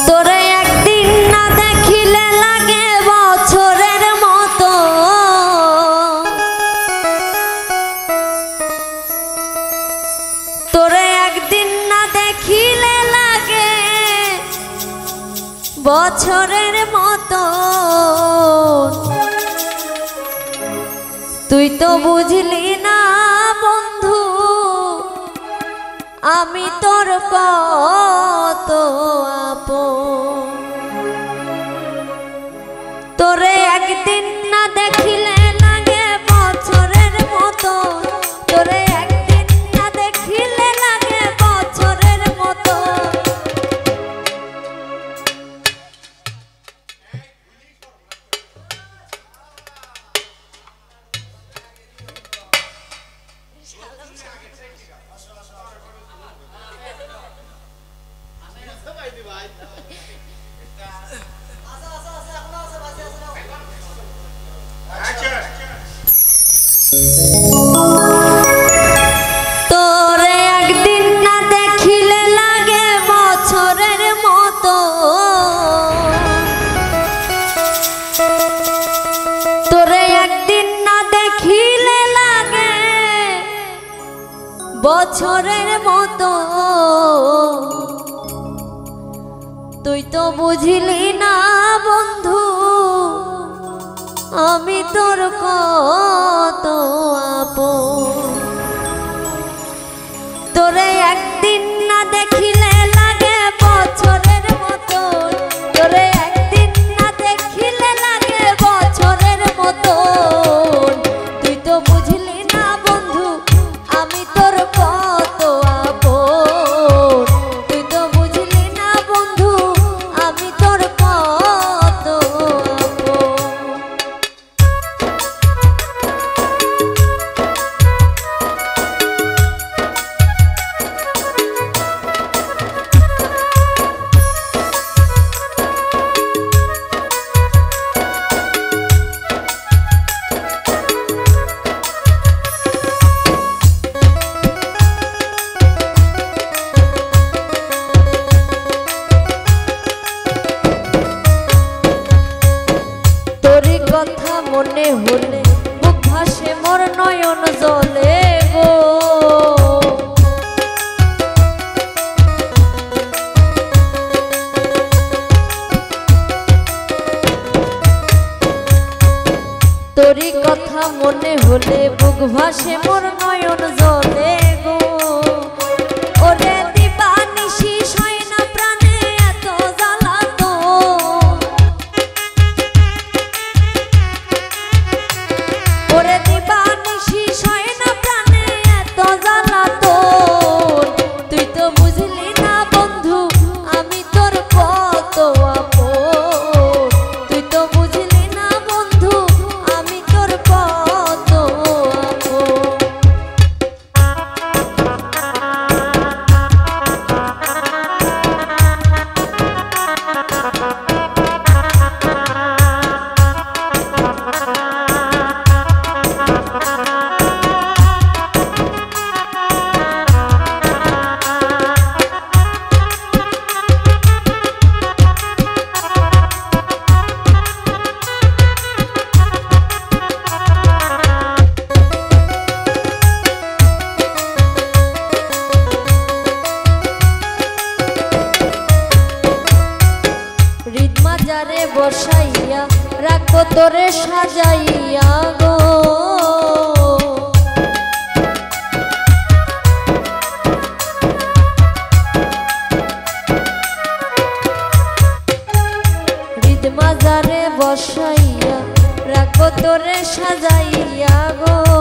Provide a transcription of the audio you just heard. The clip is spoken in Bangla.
তোরে একদিন না দেখিলে লাগে বছরের মতো, তোরে একদিন না দেখিলে লাগে বছরের মতো। তুই তো বুঝলি না বন্ধু আমি তোর কত আপন। তোরে একদিন না দেখিলে লাগে বছরের মতো, তোরে একদিন না দেখিলে লাগে বছরের মতো। তোরে একদিন না দেখিলে লাগে বছরের মতো, তোরে একদিন না দেখিলে লাগে বছরের মতো। তুই তো বুঝলি না বন্ধু আমি তোর কত আপন। তোরে একদিন না দেখিলে লাগে বছরের মতো, তোরে একদিন না দেখিলে লাগে বছরের মতো। তুই তো বুঝলি না বন্ধু আমি তোর কত আপন। তুই তো বুঝলি না বন্ধু আমি তোর কত আপন। কথা মনে হলে বুক ভাসে মোর নয়ন জলে গো। তোরি কথা মনে হলে বুক ভাসে মোর নয়ন জলে গো। ওরে দিবানিশি শয়না প্রাণে এত জ্বালাতো, ওরে দিবানিশি শয়না প্রাণে এত জ্বালাতো। তুই তো বুঝলি না বন্ধু আমি তোর কত আপন। তুই তো বুঝলি না বন্ধু আমি তোর কত আপন। হৃদমাজারে বসাইয়া রাখো তোরে সাজাইয়া গো। হৃদমাজারে বসাইয়া রাখো তোরে সাজাইয়া গো।